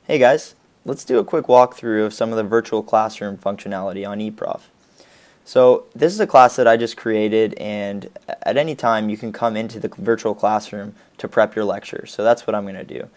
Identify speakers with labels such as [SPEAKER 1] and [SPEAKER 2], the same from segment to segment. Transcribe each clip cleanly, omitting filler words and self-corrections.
[SPEAKER 1] Hey guys, let's do a quick walkthrough of some of the virtual classroom functionality on eProf. So this is a class that I just created, and at any time you can come into the virtual classroom to prep your lecture. So that's what I'm going to do.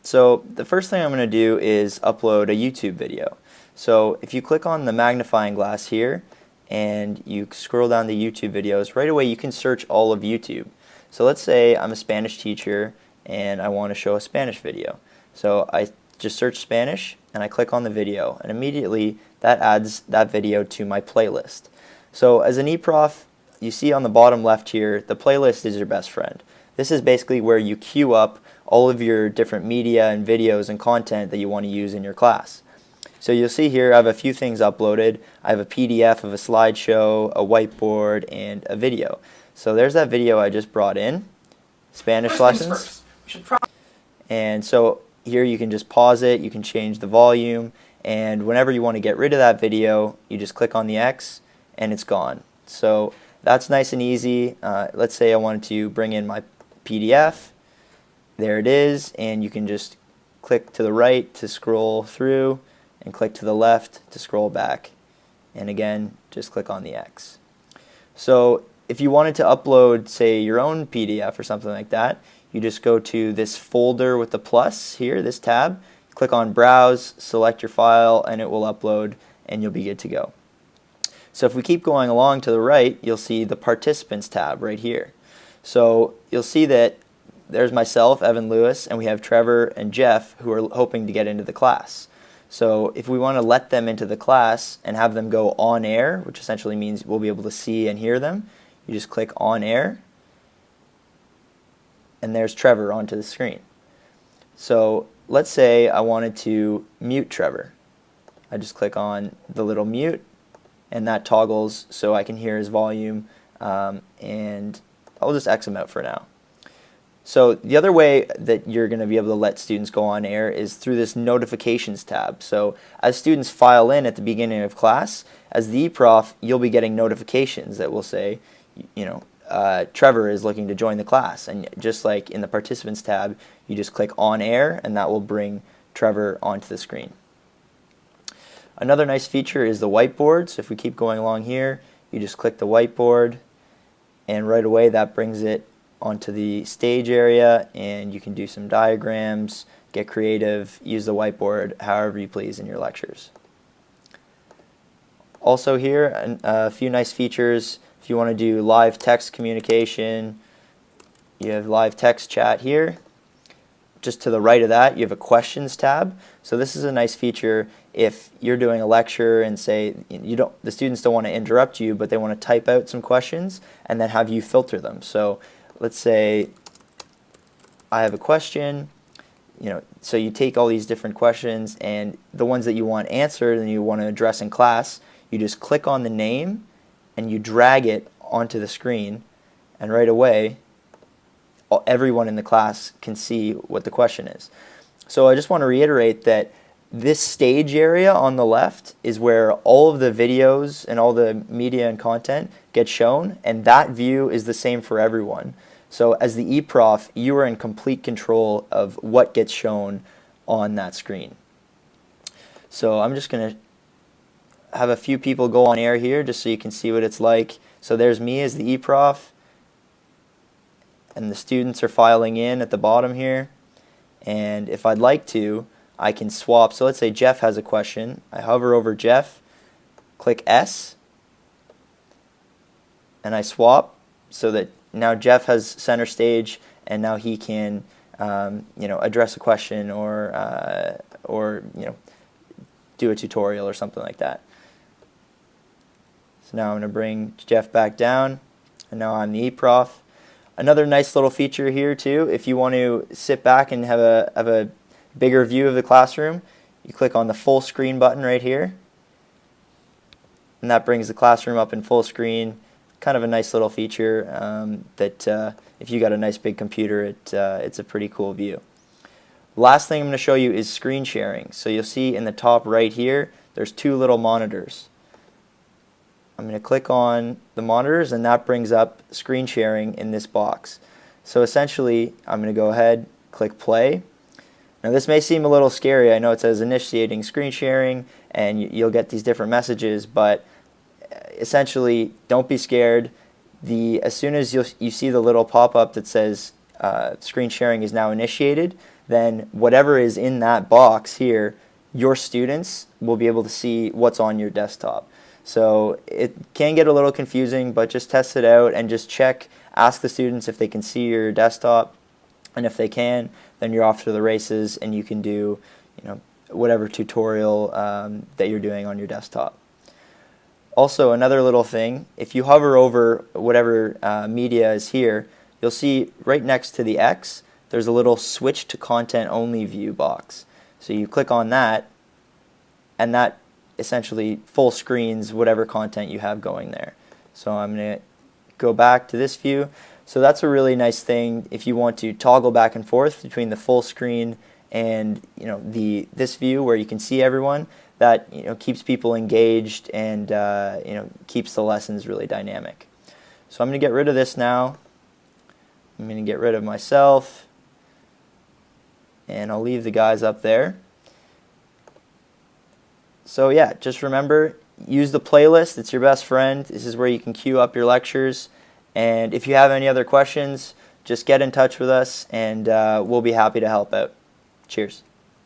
[SPEAKER 1] So the first thing I'm going to do is upload a YouTube video. So if you click on the magnifying glass here and you scroll down the YouTube videos, right away you can search all of YouTube. So let's say I'm a Spanish teacher and I want to show a Spanish video. So I just search Spanish and I click on the video, and immediately that adds that video to my playlist. So as an eProf, you see on the bottom left here, the playlist is your best friend. This is basically where you queue up all of your different media and videos and content that you want to use in your class. So you'll see here I have a few things uploaded. I have a PDF of a slideshow, a whiteboard, and a video. So there's that video I just brought in, Spanish lessons. And so here you can just pause it, you can change the volume, and whenever you want to get rid of that video, you just click on the X and it's gone. So that's nice and easy. Let's say I wanted to bring in my PDF. There it is, and you can just click to the right to scroll through and click to the left to scroll back. And again, just click on the X. So if you wanted to upload, say, your own PDF or something like that, you just go to this folder with the plus here, this tab, click on Browse, select your file, and it will upload, and you'll be good to go. So if we keep going along to the right, you'll see the Participants tab right here. So you'll see that there's myself, Evan Lewis, and we have Trevor and Jeff who are hoping to get into the class. So if we want to let them into the class and have them go on air, which essentially means we'll be able to see and hear them, you just click on air, and there's Trevor onto the screen. So let's say I wanted to mute Trevor. I just click on the little mute, and that toggles so I can hear his volume, and I'll just X him out for now. So the other way that you're going to be able to let students go on air is through this notifications tab. So as students file in at the beginning of class, as the eProf, you'll be getting notifications that will say, Trevor is looking to join the class. And just like in the Participants tab, you just click on air, and that will bring Trevor onto the screen. Another nice feature is the whiteboard. So if we keep going along here, you just click the whiteboard, and right away that brings it onto the stage area, and you can do some diagrams, get creative, use the whiteboard however you please in your lectures. Also here, a few nice features. If you want to do live text communication, you have live text chat here. Just to the right of that, you have a questions tab. So this is a nice feature if you're doing a lecture and say the students don't want to interrupt you, but they want to type out some questions and then have you filter them. So let's say I have a question, so you take all these different questions, and the ones that you want answered and you want to address in class, you just click on the name and you drag it onto the screen, and right away everyone in the class can see what the question is. So I just want to reiterate that this stage area on the left is where all of the videos and all the media and content get shown, and that view is the same for everyone. So as the eProf, you are in complete control of what gets shown on that screen. So I'm just going to have a few people go on air here just so you can see what it's like. So there's me as the eProf, and the students are filing in at the bottom here. And if I'd like to, I can swap. So let's say Jeff has a question. I hover over Jeff, click S, and I swap so that now Jeff has center stage, and now he can address a question or do a tutorial or something like that. So now I'm going to bring Jeff back down, and now I'm the eProf. Another nice little feature here too, if you want to sit back and have a bigger view of the classroom, you click on the full screen button right here, and that brings the classroom up in full screen. Kind of a nice little feature that if you got a nice big computer, it's a pretty cool view. Last thing I'm going to show you is screen sharing. So you'll see in the top right here, there's two little monitors. I'm going to click on the monitors, and that brings up screen sharing in this box. So essentially, I'm going to go ahead, click play. Now this may seem a little scary. I know it says initiating screen sharing and you'll get these different messages, but essentially don't be scared. As soon as you see the little pop-up that says screen sharing is now initiated, then whatever is in that box here, your students will be able to see what's on your desktop. So it can get a little confusing, but just test it out and just check, ask the students if they can see your desktop, and if they can, then you're off to the races and you can do, whatever tutorial that you're doing on your desktop. Also, another little thing, if you hover over whatever media is here, you'll see right next to the X, there's a little switch to content only view box. So you click on that, and that essentially full screens whatever content you have going there. So I'm going to go back to this view. So that's a really nice thing if you want to toggle back and forth between the full screen and this view where you can see everyone. That keeps people engaged and keeps the lessons really dynamic. So I'm going to get rid of this now. I'm going to get rid of myself, and I'll leave the guys up there. So yeah, just remember, use the playlist. It's your best friend. This is where you can queue up your lectures. And if you have any other questions, just get in touch with us, and we'll be happy to help out. Cheers.